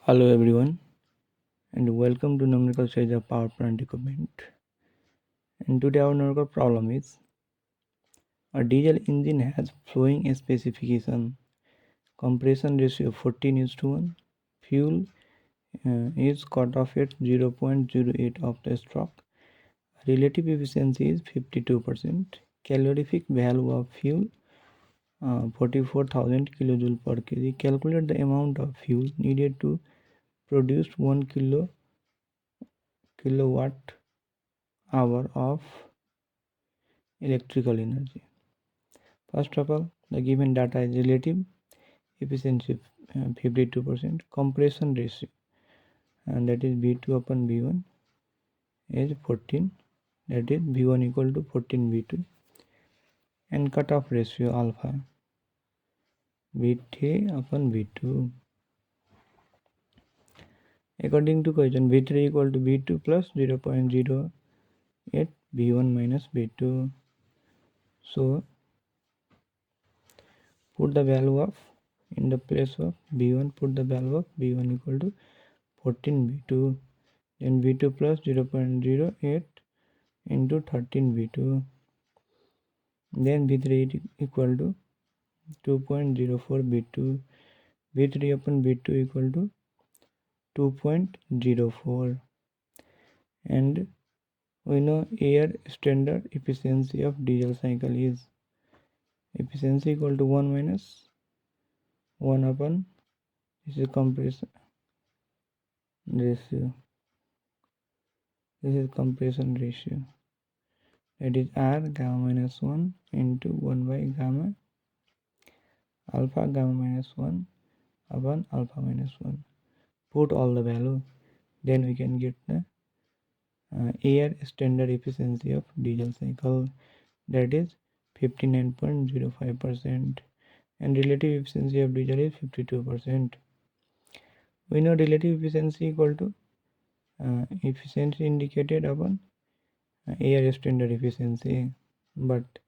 Hello everyone and welcome to Numerical stage of power plant equipment. And today our numerical problem is a diesel engine has flowing specification, compression ratio 14:1, fuel is cut off at 0.08 of the stroke, relative efficiency is 52%, calorific value of fuel 44,000 kilojoule per kg. Calculate the amount of fuel needed to produce 1 kilowatt hour of electrical energy. First of all, the given data is relative efficiency 52%, compression ratio, and that is V2 upon V1 is 14, that is V1 equal to 14 V2, and cutoff ratio alpha V3 upon V2. According to question, V3 equal to V2 plus 0.08 V1 minus V2. So put the value of in the place of V1, put the value of V1 equal to 14 V2, then V2 plus 0.08 into 13 V2, then V3 equal to 2.04 V2, V3 upon V2 equal to 2.04, and we know air standard efficiency of diesel cycle is efficiency equal to 1 minus 1 upon, this is compression ratio, this is compression ratio, that is R gamma minus 1 into 1 by gamma alpha gamma minus 1 upon alpha minus 1. Put all the value, then we can get the air standard efficiency of diesel cycle, that is 59.05%, and relative efficiency of diesel is 52%. We know relative efficiency equal to efficiency indicated upon air standard efficiency, but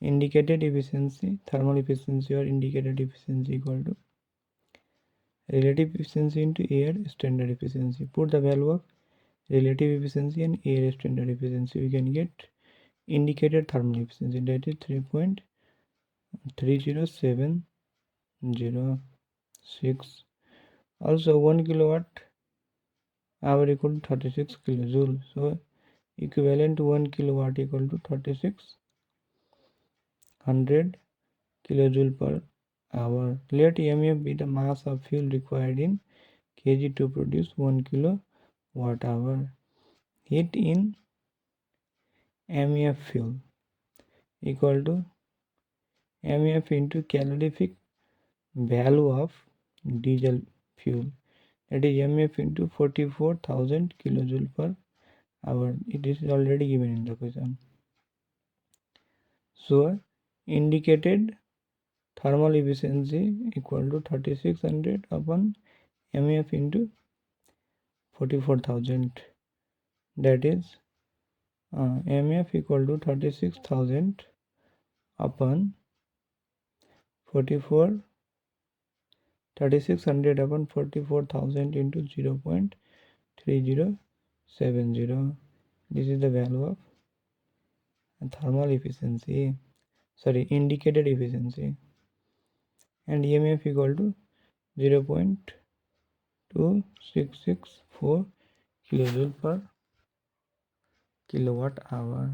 indicated efficiency, thermal efficiency or indicated efficiency equal to relative efficiency into air standard efficiency. Put the value of relative efficiency and air standard efficiency, we can get indicated thermal efficiency, that is 3.30706. Also 1 kilowatt hour equal to 36 kilojoule, so equivalent to 1 kilowatt equal to 3600 kilojoule per hour. Let MEF be the mass of fuel required in kg to produce 1 kilowatt hour. Heat in MEF fuel equal to MEF into calorific value of diesel fuel, that is MEF into 44,000 kilojoule per hour. It is already given in the question. So indicated thermal efficiency equal to 3600 upon MEF into 44,000, that is MEF equal to 36,000 upon 3600 upon 44,000 into 0.3070. This is the value of thermal efficiency, indicated efficiency, and EMF equal to 0.2664 kilojoule per kilowatt hour.